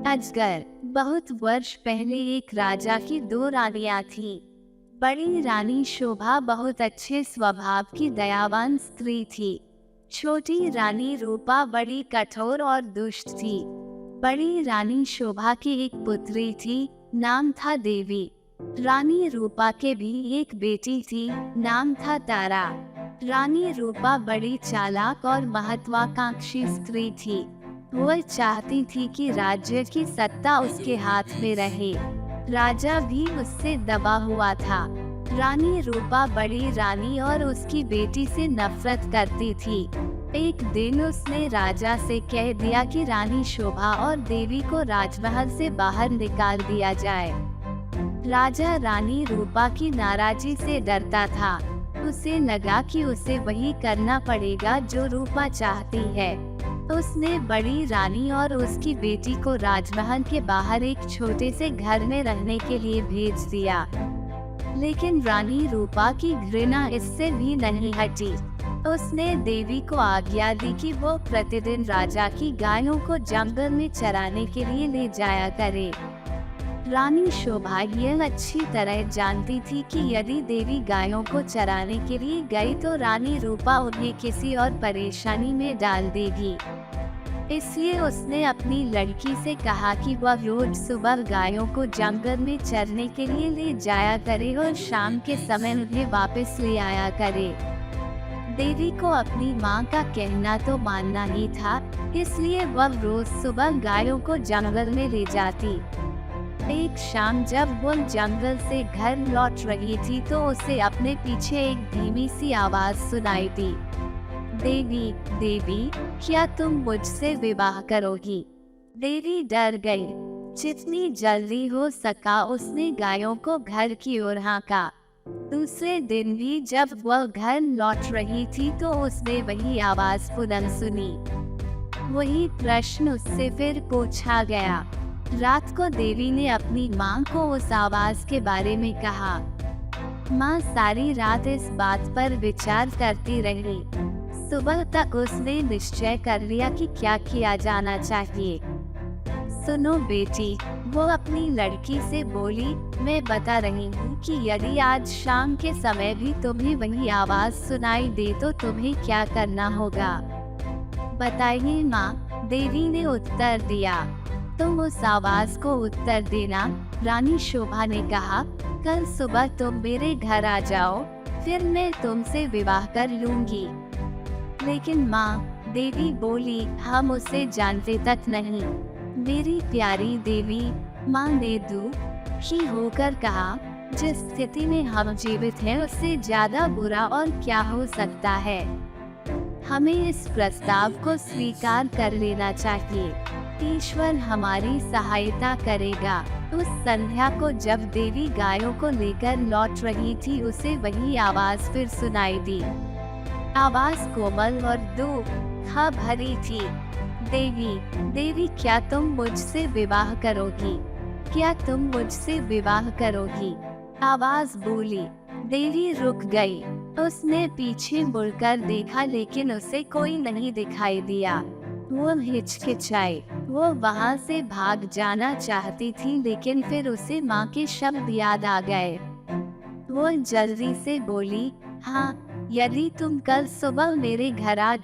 अजगर। बहुत वर्ष पहले एक राजा की दो रानियां थीं। बड़ी रानी शोभा बहुत अच्छे स्वभाव की दयावान स्त्री थी। छोटी रानी रूपा बड़ी कठोर और दुष्ट थी। बड़ी रानी शोभा की एक पुत्री थी, नाम था देवी। रानी रूपा के भी एक बेटी थी, नाम था तारा। रानी रूपा बड़ी चालाक और महत्वाकांक्षी स्त्री थी। वह चाहती थी कि राज्य की सत्ता उसके हाथ में रहे। राजा भी उससे दबा हुआ था। रानी रूपा बड़ी रानी और उसकी बेटी से नफरत करती थी। एक दिन उसने राजा से कह दिया कि रानी शोभा और देवी को राजमहल से बाहर निकाल दिया जाए। राजा रानी रूपा की नाराजी से डरता था। उसे लगा कि उसे वही करना पड़ेगा जो रूपा चाहती है। उसने बड़ी रानी और उसकी बेटी को राजमहल के बाहर एक छोटे से घर में रहने के लिए भेज दिया। लेकिन रानी रूपा की घृणा इससे भी नहीं हटी। उसने देवी को आज्ञा दी कि वो प्रतिदिन राजा की गायों को जंगल में चराने के लिए ले जाया करे। रानी शोभा यह अच्छी तरह जानती थी कि यदि देवी गायों को चराने के लिए गई तो रानी रूपा उन्हें किसी और परेशानी में डाल देगी। इसलिए उसने अपनी लड़की से कहा कि वह रोज सुबह गायों को जंगल में चरने के लिए ले जाया करे और शाम के समय उन्हें वापस ले आया करे। देवी को अपनी माँ का कहना तो मानना ही था, इसलिए वह रोज सुबह गायों को जंगल में ले जाती। एक शाम जब वो जंगल से घर लौट रही थी तो उसे अपने पीछे एक धीमी सी आवाज सुनाई दी। देवी, देवी, क्या तुम मुझसे विवाह करोगी? देवी डर गई। जितनी जल्दी हो सका उसने गायों को घर की ओर हाँका। दूसरे दिन भी जब वह घर लौट रही थी तो उसने वही आवाज पुनः सुनी। वही प्रश्न उससे फिर पूछा गया। रात को देवी ने अपनी माँ को उस आवाज के बारे में कहा। माँ सारी रात इस बात पर विचार करती रही। सुबह तक उसने निश्चय कर लिया कि क्या किया जाना चाहिए। सुनो बेटी, वो अपनी लड़की से बोली, मैं बता रही हूँ कि यदि आज शाम के समय भी तुम्हें वही आवाज सुनाई दे तो तुम्हें क्या करना होगा? बताइए माँ, देवी ने उत्तर दिया। तुम उस आवाज को उत्तर देना। रानी शोभा ने कहा, कल सुबह तुम मेरे घर आ जाओ, फिर मैं तुमसे विवाह कर लूंगी। लेकिन माँ, देवी बोली, हम उसे जानते तक नहीं। मेरी प्यारी देवी, माँ ने दुखी होकर कहा, जिस स्थिति में हम जीवित हैं उससे ज्यादा बुरा और क्या हो सकता है। हमें इस प्रस्ताव को स्वीकार कर लेना चाहिए। ईश्वर हमारी सहायता करेगा। उस संध्या को जब देवी गायों को लेकर लौट रही थी उसे वही आवाज फिर सुनाई दी। आवाज कोमल और दुख भरी थी। देवी, देवी, क्या तुम मुझसे विवाह करोगी? क्या तुम मुझसे विवाह करोगी? आवाज बोली। देवी रुक गई। उसने पीछे मुड़कर देखा लेकिन उसे कोई नहीं दिखाई दिया। वो हिचकिचाई। वो वहाँ से भाग जाना चाहती थी लेकिन फिर उसे माँ के शब्द याद आ गए। वो जल्दी से बोली, हाँ, यदि तुम कल सुबह मेरे घर आ